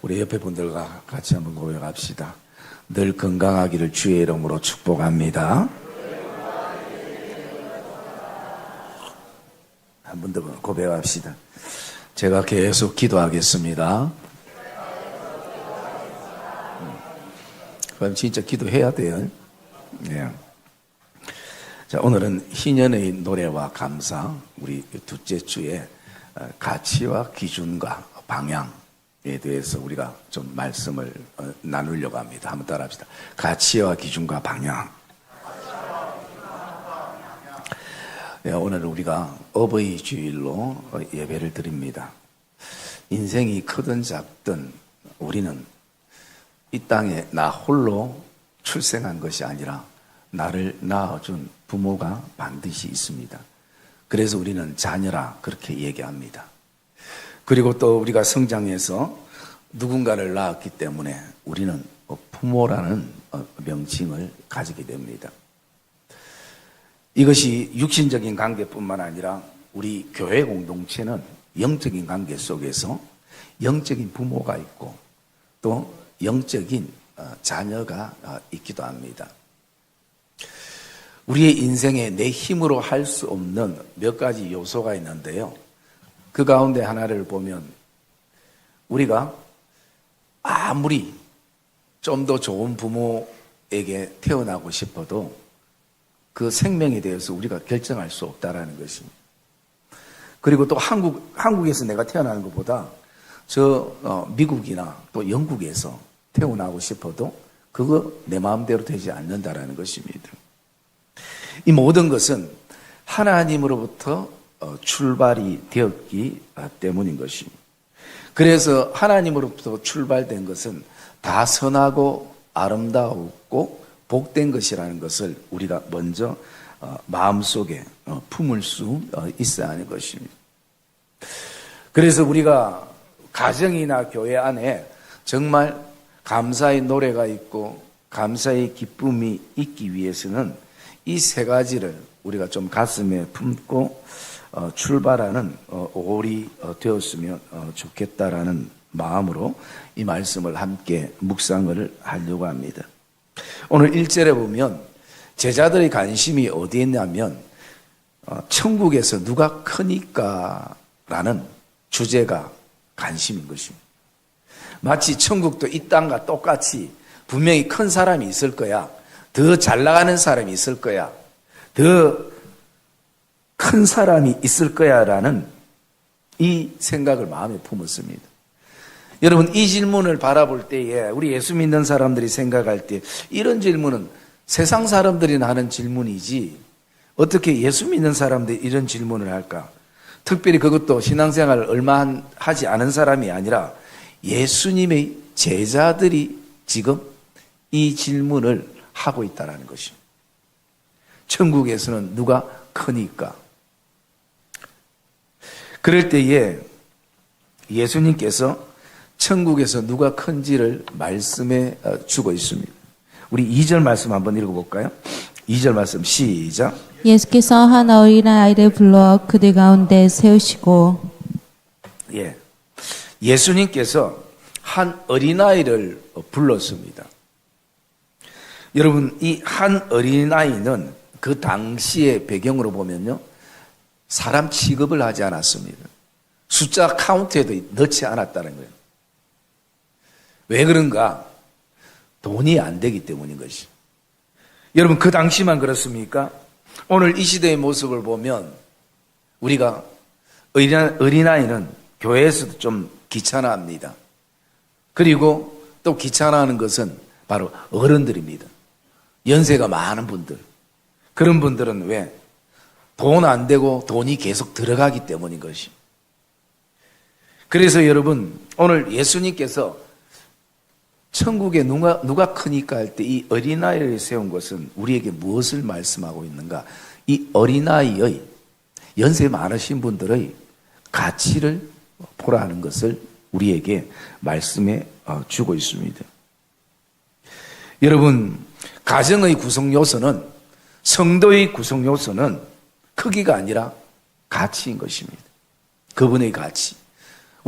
우리 옆에 분들과 같이 한번 고백합시다. 늘 건강하기를 주의 이름으로 축복합니다. 한 번 더 고백합시다. 제가 계속 기도하겠습니다. 그럼 진짜 기도해야 돼요. 네. 자, 오늘은 희년의 노래와 감사, 우리 둘째 주에 가치와 기준과 방향에 대해서 우리가 좀 말씀을 나누려고 합니다. 한번 따라합시다. 가치와 기준과 방향. 네, 오늘 우리가 어버이 주일로 예배를 드립니다. 인생이 크든 작든 우리는 이 땅에 나 홀로 출생한 것이 아니라 나를 낳아준 부모가 반드시 있습니다. 그래서 우리는 자녀라 그렇게 얘기합니다. 그리고 또 우리가 성장해서 누군가를 낳았기 때문에 우리는 부모라는 명칭을 가지게 됩니다. 이것이 육신적인 관계뿐만 아니라 우리 교회 공동체는 영적인 관계 속에서 영적인 부모가 있고 또 영적인 자녀가 있기도 합니다. 우리의 인생에 내 힘으로 할 수 없는 몇 가지 요소가 있는데요. 그 가운데 하나를 보면 우리가 아무리 좀 더 좋은 부모에게 태어나고 싶어도 그 생명에 대해서 우리가 결정할 수 없다라는 것입니다. 그리고 또 한국에서 내가 태어나는 것보다 미국이나 또 영국에서 태어나고 싶어도 그거 내 마음대로 되지 않는다라는 것입니다. 이 모든 것은 하나님으로부터 출발이 되었기 때문인 것입니다. 그래서 하나님으로부터 출발된 것은 다 선하고 아름다웠고 복된 것이라는 것을 우리가 먼저 마음속에 품을 수 있어야 하는 것입니다. 그래서 우리가 가정이나 교회 안에 정말 감사의 노래가 있고 감사의 기쁨이 있기 위해서는 이 세 가지를 우리가 좀 가슴에 품고 출발하는 5월이 되었으면 좋겠다라는 마음으로 이 말씀을 함께 묵상을 하려고 합니다. 오늘 1절에 보면 제자들의 관심이 어디에 있냐면 천국에서 누가 크니까 라는 주제가 관심인 것입니다. 마치 천국도 이 땅과 똑같이 분명히 큰 사람이 있을 거야. 더 잘 나가는 사람이 있을 거야. 더 큰 사람이 있을 거야 라는 이 생각을 마음에 품었습니다. 여러분, 이 질문을 바라볼 때에 우리 예수 믿는 사람들이 생각할 때 이런 질문은 세상 사람들이나 하는 질문이지 어떻게 예수 믿는 사람들이 이런 질문을 할까? 특별히 그것도 신앙생활을 얼마 하지 않은 사람이 아니라 예수님의 제자들이 지금 이 질문을 하고 있다는 것입니다. 천국에서는 누가 크니까? 그럴 때에 예수님께서 천국에서 누가 큰지를 말씀해 주고 있습니다. 우리 2절 말씀 한번 읽어볼까요? 2절 말씀 시작. 예수께서 한 어린아이를 불러 그들 가운데 세우시고. 예수님께서 한 어린아이를 불렀습니다. 여러분, 이 한 어린아이는 그 당시의 배경으로 보면요, 사람 취급을 하지 않았습니다. 숫자 카운트에도 넣지 않았다는 거예요. 왜 그런가? 돈이 안 되기 때문인 것이. 여러분, 그 당시만 그렇습니까? 오늘 이 시대의 모습을 보면 우리가 어린아이는 교회에서도 좀 귀찮아합니다. 그리고 또 귀찮아하는 것은 바로 어른들입니다. 연세가 많은 분들. 그런 분들은 왜? 돈 안 되고 돈이 계속 들어가기 때문인 것이. 그래서 여러분, 오늘 예수님께서 천국에 누가 크니까 할 때 이 어린아이를 세운 것은 우리에게 무엇을 말씀하고 있는가? 이 어린아이의 연세 많으신 분들의 가치를 보라는 것을 우리에게 말씀해 주고 있습니다. 여러분, 가정의 구성 요소는, 성도의 구성 요소는 크기가 아니라 가치인 것입니다. 그분의 가치.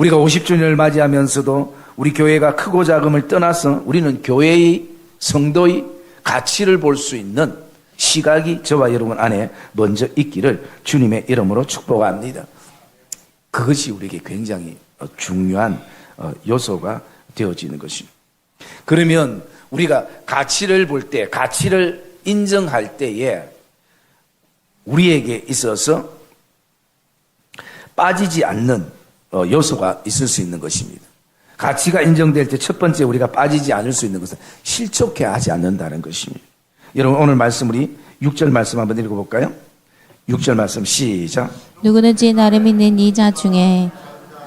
우리가 50주년을 맞이하면서도 우리 교회가 크고 작음을 떠나서 우리는 교회의 성도의 가치를 볼 수 있는 시각이 저와 여러분 안에 먼저 있기를 주님의 이름으로 축복합니다. 그것이 우리에게 굉장히 중요한 요소가 되어지는 것입니다. 그러면 우리가 가치를 볼 때, 가치를 인정할 때에 우리에게 있어서 빠지지 않는 요소가 있을 수 있는 것입니다. 가치가 인정될 때 첫 번째 우리가 빠지지 않을 수 있는 것은 실족해 하지 않는다는 것입니다. 여러분 오늘 말씀 우리 6절 말씀 한번 읽어볼까요? 6절 말씀 시작. 누구든지 나를 믿는 이 자 중에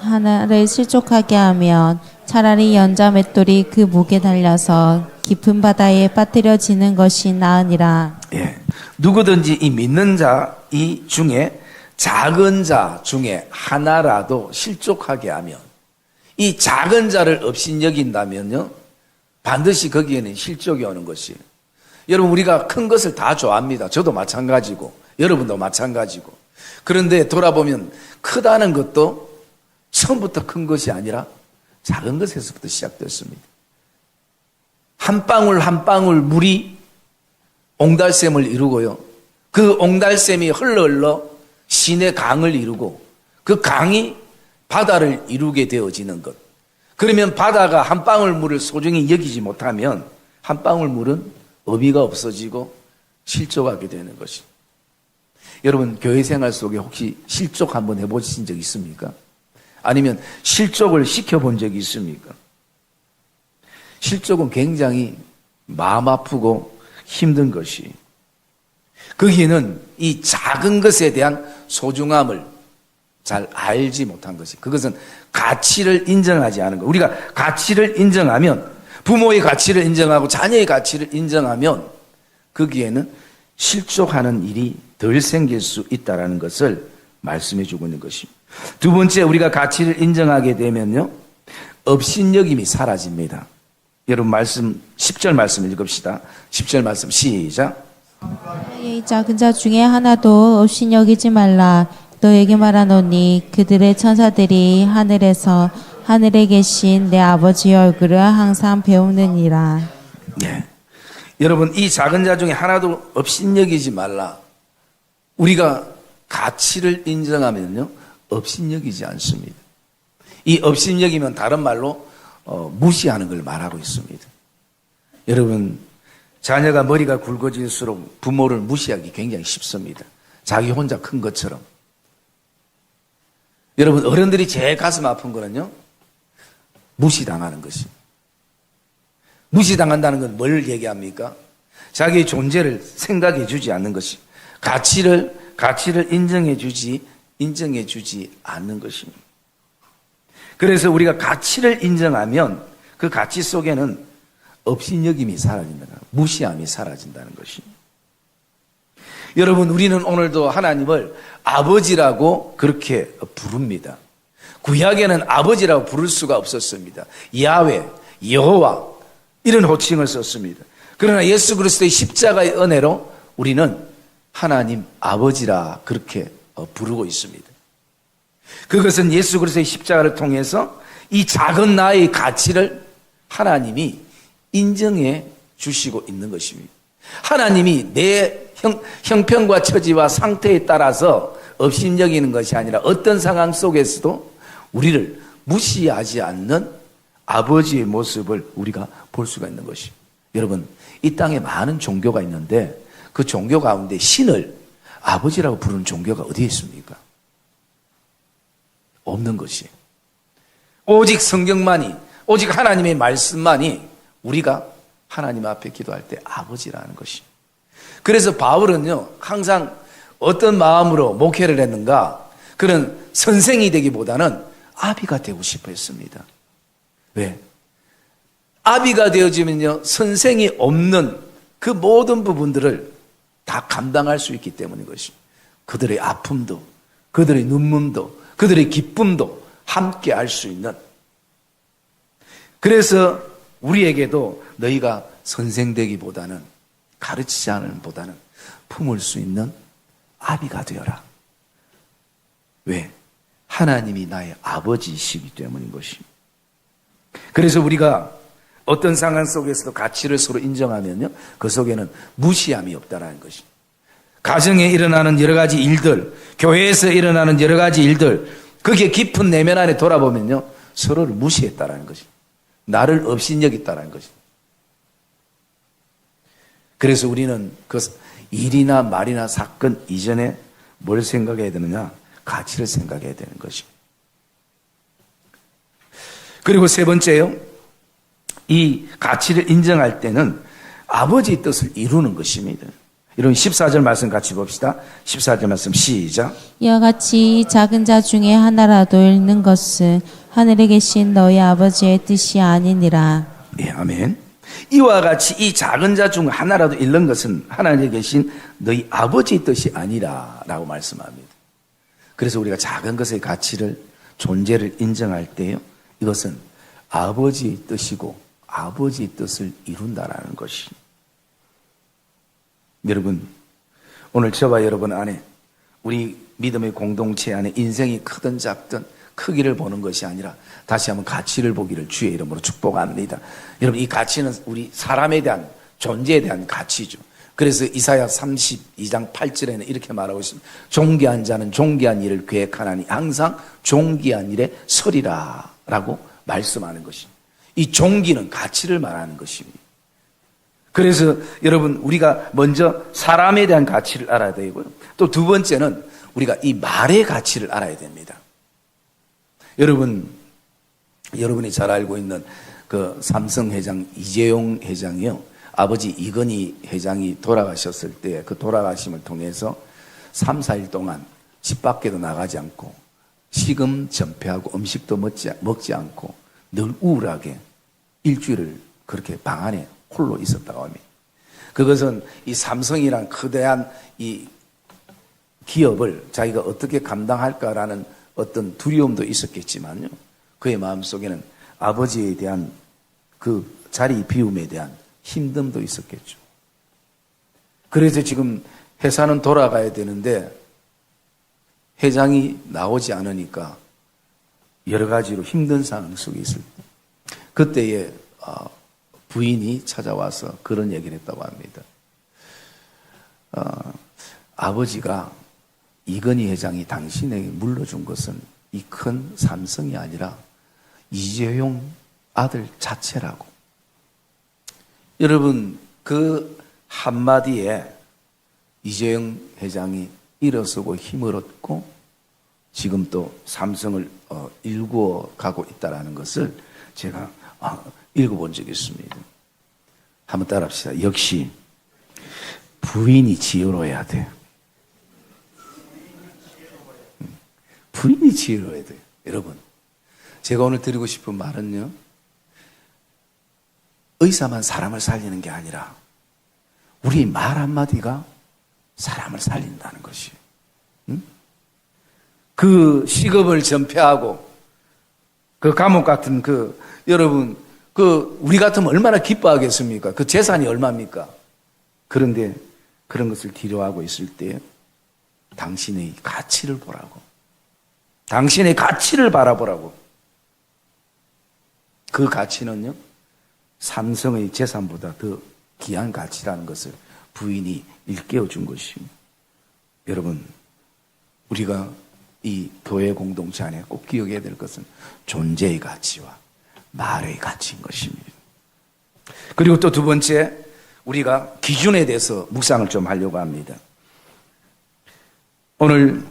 하나를 실족하게 하면 차라리 연자 맷돌이 그 목에 달려서 깊은 바다에 빠뜨려지는 것이 나으니라. 예. 누구든지 이 믿는 자 이 중에 작은 자 중에 하나라도 실족하게 하면 이 작은 자를 업신여긴다면요 반드시 거기에는 실족이 오는 것이에요. 여러분 우리가 큰 것을 다 좋아합니다. 저도 마찬가지고 여러분도 마찬가지고. 그런데 돌아보면 크다는 것도 처음부터 큰 것이 아니라 작은 것에서부터 시작됐습니다. 한 방울 한 방울 물이 옹달샘을 이루고요. 그 옹달샘이 흘러 시내 강을 이루고 그 강이 바다를 이루게 되어지는 것. 그러면 바다가 한 방울 물을 소중히 여기지 못하면 한 방울 물은 의미가 없어지고 실족하게 되는 것입니다. 여러분 교회 생활 속에 혹시 실족 한번 해보신 적 있습니까? 아니면 실족을 시켜본 적이 있습니까? 실족은 굉장히 마음 아프고 힘든 것이 거기에는 이 작은 것에 대한 소중함을 잘 알지 못한 것이 그것은 가치를 인정하지 않은 것. 우리가 가치를 인정하면 부모의 가치를 인정하고 자녀의 가치를 인정하면 거기에는 실족하는 일이 덜 생길 수 있다는 것을 말씀해 주고 있는 것입니다. 두 번째 우리가 가치를 인정하게 되면요 업신여김이 사라집니다. 여러분 말씀 10절 말씀 읽읍시다. 10절 말씀 시작. 이 작은 자 중에 하나도 업신여기지 말라. 너에게 말하노니 그들의 천사들이 하늘에서 하늘에 계신 내 아버지의 얼굴을 항상 배우느니라. 네. 여러분 이 작은 자 중에 하나도 업신여기지 말라. 우리가 가치를 인정하면요 업신여기지 않습니다. 이 업신여기면 다른 말로 무시하는 걸 말하고 있습니다. 여러분 자녀가 머리가 굵어질수록 부모를 무시하기 굉장히 쉽습니다. 자기 혼자 큰 것처럼. 여러분 어른들이 제일 가슴 아픈 거는요 무시당하는 것입니다. 무시당한다는 건 뭘 얘기합니까? 자기의 존재를 생각해 주지 않는 것이 가치를 인정해 주지 않는 것입니다. 그래서 우리가 가치를 인정하면 그 가치 속에는 업신여김이 사라집니다. 무시함이 사라진다는 것입니다. 여러분 우리는 오늘도 하나님을 아버지라고 그렇게 부릅니다. 구약에는 아버지라고 부를 수가 없었습니다. 야훼, 여호와 이런 호칭을 썼습니다. 그러나 예수 그리스도의 십자가의 은혜로 우리는 하나님 아버지라 그렇게 부르고 있습니다. 그것은 예수 그리스도의 십자가를 통해서 이 작은 나의 가치를 하나님이 인정해 주시고 있는 것입니다. 하나님이 내 형편과 처지와 상태에 따라서 업신여기는 것이 아니라 어떤 상황 속에서도 우리를 무시하지 않는 아버지의 모습을 우리가 볼 수가 있는 것입니다. 여러분 이 땅에 많은 종교가 있는데 그 종교 가운데 신을 아버지라고 부르는 종교가 어디에 있습니까? 없는 것이에요. 오직 성경만이 오직 하나님의 말씀만이 우리가 하나님 앞에 기도할 때 아버지라는 것입니다. 그래서 바울은요 항상 어떤 마음으로 목회를 했는가 그런 선생이 되기보다는 아비가 되고 싶어 했습니다. 왜? 아비가 되어지면요 선생이 없는 그 모든 부분들을 다 감당할 수 있기 때문인 것입니다. 그들의 아픔도 그들의 눈물도 그들의 기쁨도 함께 할 수 있는. 그래서 우리에게도 너희가 선생 되기보다는 가르치지 않는 보다는 품을 수 있는 아비가 되어라. 왜? 하나님이 나의 아버지이시기 때문인 것입니다. 그래서 우리가 어떤 상황 속에서도 가치를 서로 인정하면요, 그 속에는 무시함이 없다라는 것입니다. 가정에 일어나는 여러 가지 일들, 교회에서 일어나는 여러 가지 일들, 그게 깊은 내면 안에 돌아보면요, 서로를 무시했다라는 것입니다. 나를 업신여겼다라는 것입니다. 그래서 우리는 그 일이나 말이나 사건 이전에 뭘 생각해야 되느냐? 가치를 생각해야 되는 것입니다. 그리고 세 번째요, 이 가치를 인정할 때는 아버지의 뜻을 이루는 것입니다. 이런 14절 말씀 같이 봅시다. 14절 말씀 시작. 이와 같이 이 작은 자 중에 하나라도 잃는 것은 하늘에 계신 너희 아버지의 뜻이 아니니라. 예, 아멘. 이와 같이 이 작은 자 중 하나라도 잃는 것은 하나님에 계신 너희 아버지의 뜻이 아니라 라고 말씀합니다. 그래서 우리가 작은 것의 가치를, 존재를 인정할 때요, 이것은 아버지의 뜻이고 아버지의 뜻을 이룬다라는 것이. 여러분, 오늘 저와 여러분 안에, 우리 믿음의 공동체 안에 인생이 크든 작든 크기를 보는 것이 아니라 다시 한번 가치를 보기를 주의 이름으로 축복합니다. 여러분, 이 가치는 우리 사람에 대한, 존재에 대한 가치죠. 그래서 이사야 32장 8절에는 이렇게 말하고 있습니다. 존귀한 자는 존귀한 일을 계획하나니 항상 존귀한 일에 서리라 라고 말씀하는 것입니다. 이 존귀는 가치를 말하는 것입니다. 그래서 여러분, 우리가 먼저 사람에 대한 가치를 알아야 되고요, 또 두 번째는 우리가 이 말의 가치를 알아야 됩니다. 여러분이 잘 알고 있는 그 삼성 회장 이재용 회장이요, 아버지 이건희 회장이 돌아가셨을 때 그 돌아가심을 통해서 3, 4일 동안 집 밖에도 나가지 않고 식음 전폐하고 음식도 먹지 않고 늘 우울하게 일주일을 그렇게 방 안에 홀로 있었다고 합니다. 그것은 이 삼성이란 거대한 이 기업을 자기가 어떻게 감당할까라는 어떤 두려움도 있었겠지만요, 그의 마음속에는 아버지에 대한 그 자리 비움에 대한 힘듦도 있었겠죠. 그래서 지금 회사는 돌아가야 되는데 회장이 나오지 않으니까 여러 가지로 힘든 상황 속에 있을 때, 그때에 부인이 찾아와서 그런 얘기를 했다고 합니다. 아버지가 이건희 회장이 당신에게 물려준 것은 이 큰 삼성이 아니라 이재용 아들 자체라고. 여러분, 그 한마디에 이재용 회장이 일어서고 힘을 얻고 지금 또 삼성을 일구어 가고 있다는 것을 제가 읽어본 적이 있습니다. 한번 따라합시다. 역시 부인이 지혜로워야 돼. 부인이 지혜로워야 돼요. 여러분, 제가 오늘 드리고 싶은 말은요, 의사만 사람을 살리는 게 아니라 우리 말 한마디가 사람을 살린다는 것이. 그 시급을 전폐하고 그 감옥 같은 여러분, 우리 같으면 얼마나 기뻐하겠습니까? 그 재산이 얼마입니까? 그런데 그런 것을 뒤로하고 있을 때 당신의 가치를 보라고. 당신의 가치를 바라보라고. 그 가치는요, 삼성의 재산보다 더 귀한 가치라는 것을 부인이 일깨워 준 것입니다. 여러분, 우리가 이 교회 공동체 안에 꼭 기억해야 될 것은 존재의 가치와 말의 가치인 것입니다. 그리고 또 두 번째, 우리가 기준에 대해서 묵상을 좀 하려고 합니다. 오늘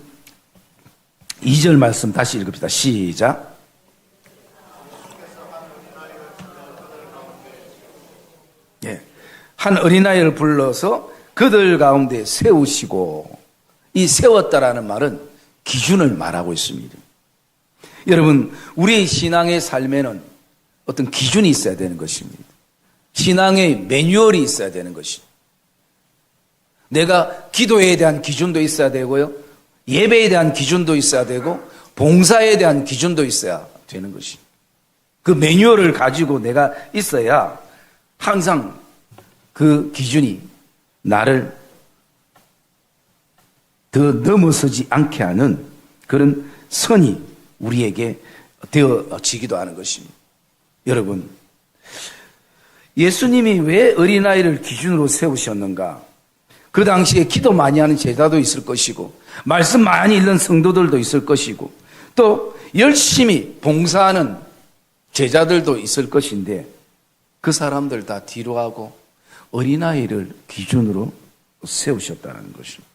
2절 말씀 다시 읽읍시다. 시작. 예. 한 어린아이를 불러서 그들 가운데 세우시고, 이 세웠다라는 말은 기준을 말하고 있습니다. 여러분, 우리의 신앙의 삶에는 어떤 기준이 있어야 되는 것입니다. 신앙의 매뉴얼이 있어야 되는 것입니다. 내가 기도에 대한 기준도 있어야 되고요, 예배에 대한 기준도 있어야 되고, 봉사에 대한 기준도 있어야 되는 것입니다. 그 매뉴얼을 가지고 내가 있어야 항상 그 기준이 나를 더 넘어서지 않게 하는 그런 선이 우리에게 되어지기도 하는 것입니다. 여러분, 예수님이 왜 어린아이를 기준으로 세우셨는가? 그 당시에 기도 많이 하는 제자도 있을 것이고, 말씀 많이 읽는 성도들도 있을 것이고, 또 열심히 봉사하는 제자들도 있을 것인데, 그 사람들 다 뒤로 하고 어린아이를 기준으로 세우셨다는 것입니다.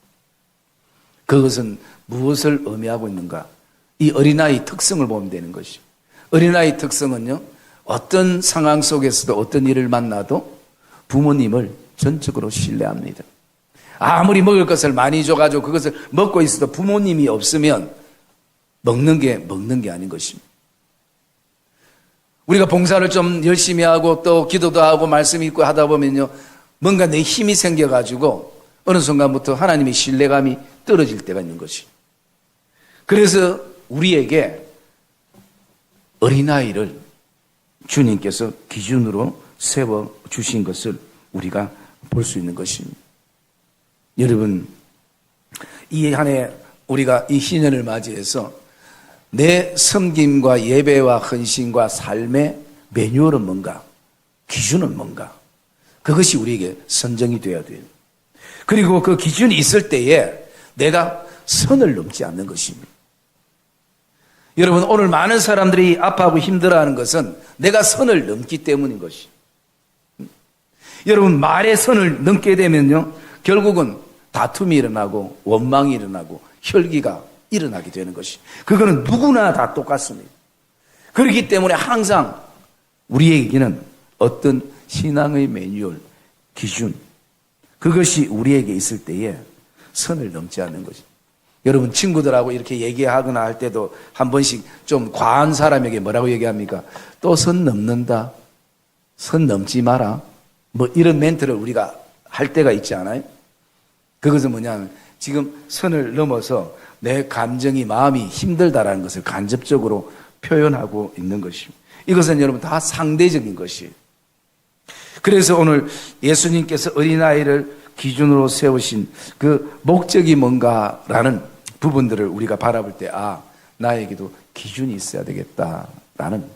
그것은 무엇을 의미하고 있는가? 이 어린아이 특성을 보면 되는 것이죠. 어린아이 특성은요, 어떤 상황 속에서도 어떤 일을 만나도 부모님을 전적으로 신뢰합니다. 아무리 먹을 것을 많이 줘가지고 그것을 먹고 있어도 부모님이 없으면 먹는 게 아닌 것입니다. 우리가 봉사를 좀 열심히 하고 또 기도도 하고 말씀 읽고 하다 보면요, 뭔가 내 힘이 생겨가지고 어느 순간부터 하나님의 신뢰감이 떨어질 때가 있는 것이죠. 그래서 우리에게 어린아이를 주님께서 기준으로 세워주신 것을 우리가 볼 수 있는 것입니다. 여러분, 이 한 해 우리가 이 신년을 맞이해서 내 섬김과 예배와 헌신과 삶의 매뉴얼은 뭔가, 기준은 뭔가, 그것이 우리에게 선정이 되어야 돼요. 그리고 그 기준이 있을 때에 내가 선을 넘지 않는 것입니다. 여러분, 오늘 많은 사람들이 아파하고 힘들어하는 것은 내가 선을 넘기 때문인 것이. 여러분, 말의 선을 넘게 되면요, 결국은 다툼이 일어나고 원망이 일어나고 혈기가 일어나게 되는 것이. 그거는 누구나 다 똑같습니다. 그렇기 때문에 항상 우리에게는 어떤 신앙의 매뉴얼, 기준, 그것이 우리에게 있을 때에 선을 넘지 않는 것입니다. 여러분, 친구들하고 이렇게 얘기하거나 할 때도 한 번씩 좀 과한 사람에게 뭐라고 얘기합니까? 또 선 넘는다. 선 넘지 마라. 뭐 이런 멘트를 우리가 할 때가 있지 않아요? 그것은 뭐냐면 지금 선을 넘어서 내 감정이, 마음이 힘들다라는 것을 간접적으로 표현하고 있는 것입니다. 이것은 여러분 다 상대적인 것이에요. 그래서 오늘 예수님께서 어린아이를 기준으로 세우신 그 목적이 뭔가라는 부분들을 우리가 바라볼 때, 나에게도 기준이 있어야 되겠다라는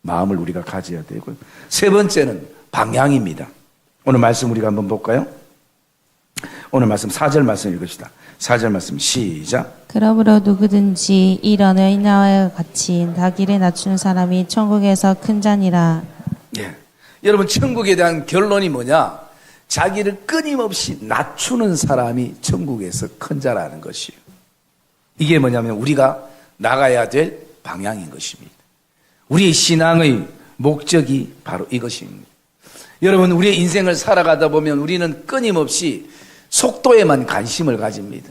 마음을 우리가 가져야 되고요. 세 번째는 방향입니다. 오늘 말씀 우리가 한번 볼까요? 오늘 말씀 4절 말씀 읽읍시다. 4절 말씀 시작. 그러므로 누구든지 이런 어린아이와 같이 자기를 낮추는 사람이 천국에서 큰 자니라. 예. 여러분, 천국에 대한 결론이 뭐냐? 자기를 끊임없이 낮추는 사람이 천국에서 큰 자라는 것이에요. 이게 뭐냐면 우리가 나가야 될 방향인 것입니다. 우리의 신앙의 목적이 바로 이것입니다. 여러분, 우리의 인생을 살아가다 보면 우리는 끊임없이 속도에만 관심을 가집니다.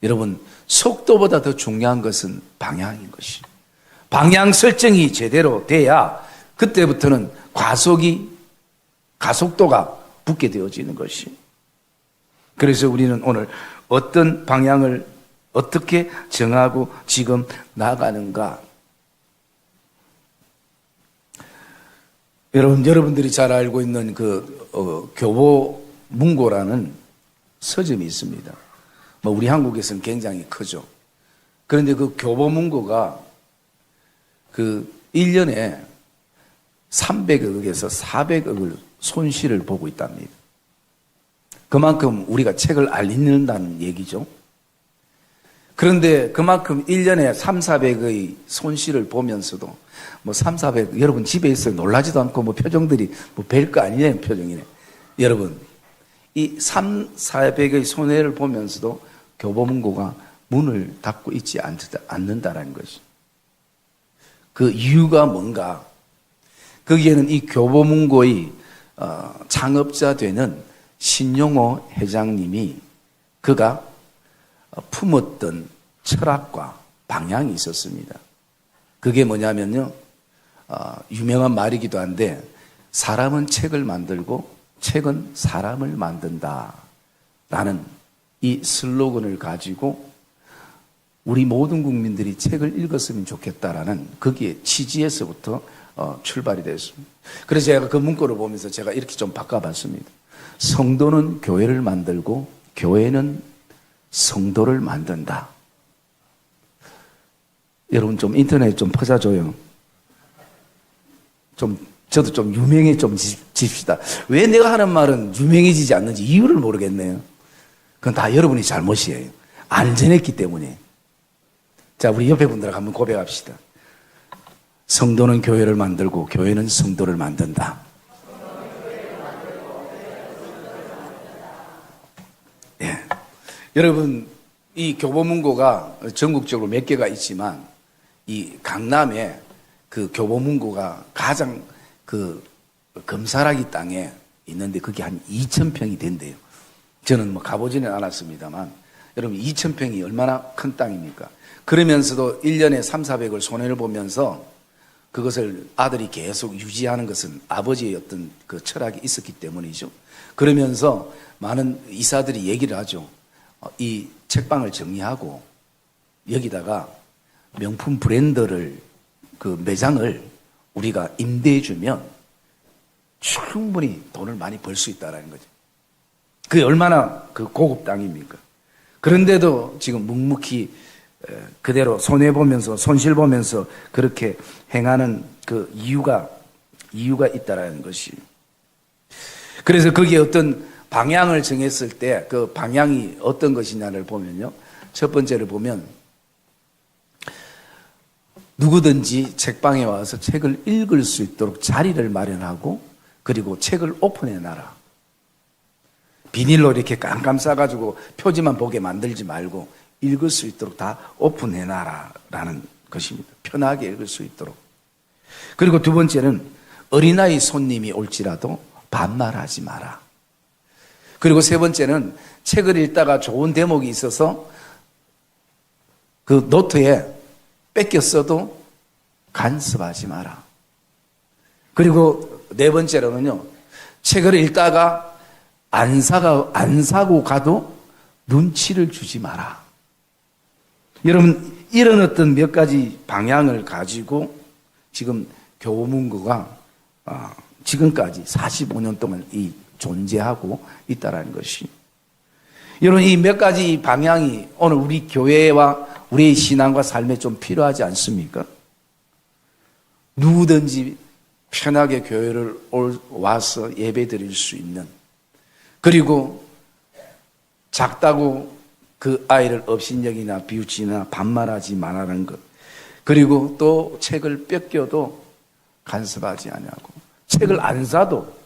여러분, 속도보다 더 중요한 것은 방향인 것이에요. 방향 설정이 제대로 돼야 그때부터는 가속도가 붙게 되어지는 것이에요. 그래서 우리는 오늘 어떤 방향을 어떻게 정하고 지금 나가는가? 여러분들이 잘 알고 있는 교보문고라는 서점이 있습니다. 우리 한국에서는 굉장히 크죠. 그런데 그 교보문고가 1년에 300억에서 400억을 손실을 보고 있답니다. 그만큼 우리가 책을 안 읽는다는 얘기죠. 그런데 그만큼 1년에 3, 400의 손실을 보면서도 3, 400, 여러분 집에 있어요. 놀라지도 않고 표정들이 별거 아니네, 표정이네. 여러분, 이 3, 400의 손해를 보면서도 교보문고가 문을 닫고 있지 않는다라는 것이. 그 이유가 뭔가? 거기에는 이 교보문고의 창업자 되는 신용호 회장님이 그가 품었던 철학과 방향이 있었습니다. 그게 뭐냐면요, 유명한 말이기도 한데, 사람은 책을 만들고 책은 사람을 만든다 라는 이 슬로건을 가지고 우리 모든 국민들이 책을 읽었으면 좋겠다라는 거기에 취지에서부터 출발이 됐습니다. 그래서 제가 그 문구를 보면서 제가 이렇게 좀 바꿔봤습니다. 성도는 교회를 만들고 교회는 성도를 만든다. 여러분 좀 인터넷 좀 퍼져줘요. 저도 좀 유명해 좀 집시다. 왜 내가 하는 말은 유명해지지 않는지 이유를 모르겠네요. 그건 다 여러분이 잘못이에요. 안전했기 때문에. 자, 우리 옆에 분들하고 한번 고백합시다. 성도는 교회를 만들고 교회는 성도를 만든다. 예. 여러분, 이 교보문고가 전국적으로 몇 개가 있지만 이 강남에 그 교보문고가 가장 그 금사라기 땅에 있는데 그게 한 2,000평이 된대요. 저는 뭐 가보지는 않았습니다만 여러분 2,000평이 얼마나 큰 땅입니까? 그러면서도 1년에 3, 400을 손해를 보면서 그것을 아들이 계속 유지하는 것은 아버지의 어떤 그 철학이 있었기 때문이죠. 그러면서 많은 이사들이 얘기를 하죠. 이 책방을 정리하고 여기다가 명품 브랜드를 그 매장을 우리가 임대해주면 충분히 돈을 많이 벌 수 있다라는 거죠. 그게 얼마나 그 고급 땅입니까? 그런데도 지금 묵묵히 그대로 손해보면서 손실보면서 그렇게 행하는 그 이유가 있다라는 것이. 그래서 거기에 어떤 방향을 정했을 때 그 방향이 어떤 것이냐를 보면요. 첫 번째를 보면 누구든지 책방에 와서 책을 읽을 수 있도록 자리를 마련하고 그리고 책을 오픈해놔라. 비닐로 이렇게 깜깜 싸가지고 표지만 보게 만들지 말고 읽을 수 있도록 다 오픈해놔라 라는 것입니다. 편하게 읽을 수 있도록. 그리고 두 번째는 어린아이 손님이 올지라도 반말하지 마라. 그리고 세 번째는 책을 읽다가 좋은 대목이 있어서 그 노트에 뺏겼어도 간섭하지 마라. 그리고 네 번째로는요, 책을 읽다가 안 사고 가도 눈치를 주지 마라. 여러분, 이런 어떤 몇 가지 방향을 가지고 지금 교보문고가 지금까지 45년 동안 존재하고 있다는 것이. 여러분, 이 몇 가지 방향이 오늘 우리 교회와 우리의 신앙과 삶에 좀 필요하지 않습니까? 누구든지 편하게 교회를 와서 예배 드릴 수 있는, 그리고 작다고 그 아이를 업신여기나 비웃지나 반말하지 말라는 것, 그리고 또 책을 뺏겨도 간섭하지 아니하고 책을 안 사도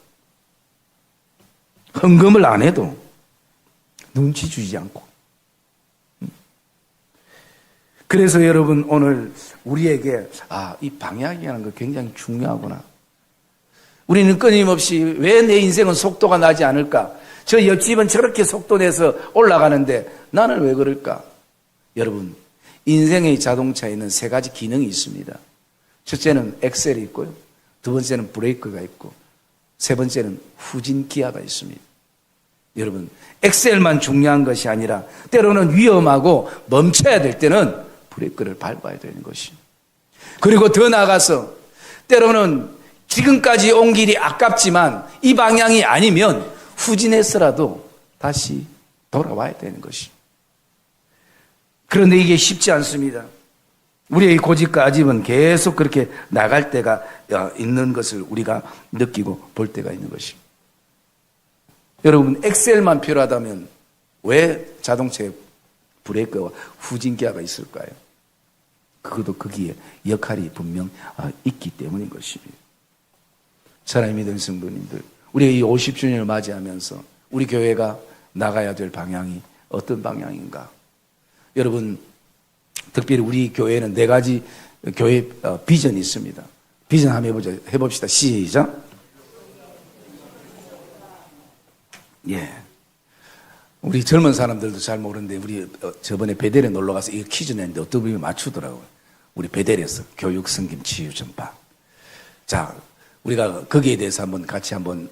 헌금을 안 해도 눈치 주지 않고. 그래서 여러분 오늘 우리에게 이 방향이라는 거 굉장히 중요하구나. 우리는 끊임없이 왜 내 인생은 속도가 나지 않을까? 저 옆집은 저렇게 속도 내서 올라가는데 나는 왜 그럴까? 여러분, 인생의 자동차에는 세 가지 기능이 있습니다. 첫째는 엑셀이 있고요. 두 번째는 브레이크가 있고, 세 번째는 후진 기아가 있습니다. 여러분, 엑셀만 중요한 것이 아니라 때로는 위험하고 멈춰야 될 때는 브레이크를 밟아야 되는 것이. 그리고 더 나아가서 때로는 지금까지 온 길이 아깝지만 이 방향이 아니면 후진해서라도 다시 돌아와야 되는 것이. 그런데 이게 쉽지 않습니다. 우리의 고집과 아집은 계속 그렇게 나갈 때가 있는 것을 우리가 느끼고 볼 때가 있는 것이. 여러분, 엑셀만 필요하다면 왜 자동차에 브레이크와 후진기어가 있을까요? 그것도 거기에 역할이 분명 있기 때문인 것입니다. 사랑이 믿는 성도님들, 우리가 이 50주년을 맞이하면서 우리 교회가 나가야 될 방향이 어떤 방향인가? 여러분, 특별히 우리 교회는 4가지 교회 비전이 있습니다. 비전 한번 해봅시다. 시작. 예. 우리 젊은 사람들도 잘 모르는데 우리 저번에 베델에 놀러 가서 이거 퀴즈 냈는데 어떤 분이 맞추더라고요. 우리 베델에서 교육, 성김, 치유, 전파. 자, 우리가 거기에 대해서 한번 같이 한번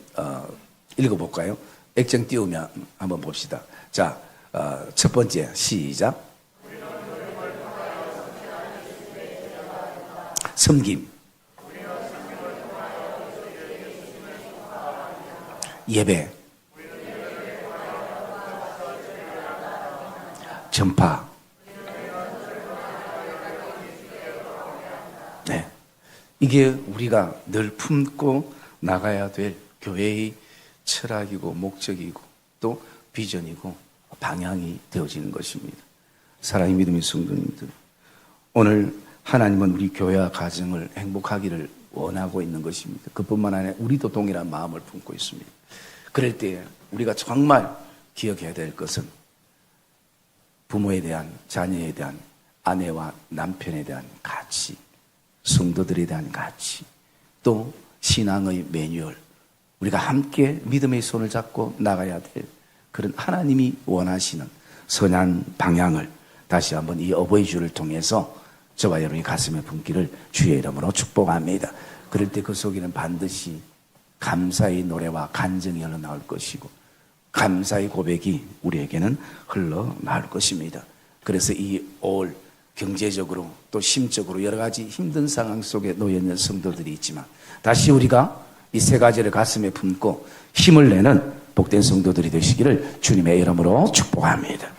읽어볼까요? 액정 띄우면 한번 봅시다. 자, 첫 번째 시작. 섬김, 예배, 전파, 이게 우리가 늘 품고 나가야 될 교회의 철학이고 목적이고 또 비전이고 방향이 되어지는 것입니다. 사랑의 믿음의 성도님들, 오늘 하나님은 우리 교회와 가정을 행복하기를 원하고 있는 것입니다. 그뿐만 아니라 우리도 동일한 마음을 품고 있습니다. 그럴 때 우리가 정말 기억해야 될 것은 부모에 대한, 자녀에 대한, 아내와 남편에 대한 가치, 성도들에 대한 가치, 또 신앙의 매뉴얼, 우리가 함께 믿음의 손을 잡고 나가야 될 그런 하나님이 원하시는 선한 방향을 다시 한번 이 어버이 주를 통해서 저와 여러분이 가슴에 품기를 주의 이름으로 축복합니다. 그럴 때 그 속에는 반드시 감사의 노래와 간증이 흘러나올 것이고 감사의 고백이 우리에게는 흘러나올 것입니다. 그래서 이 올 경제적으로 또 심적으로 여러 가지 힘든 상황 속에 놓여 있는 성도들이 있지만 다시 우리가 이 세 가지를 가슴에 품고 힘을 내는 복된 성도들이 되시기를 주님의 이름으로 축복합니다.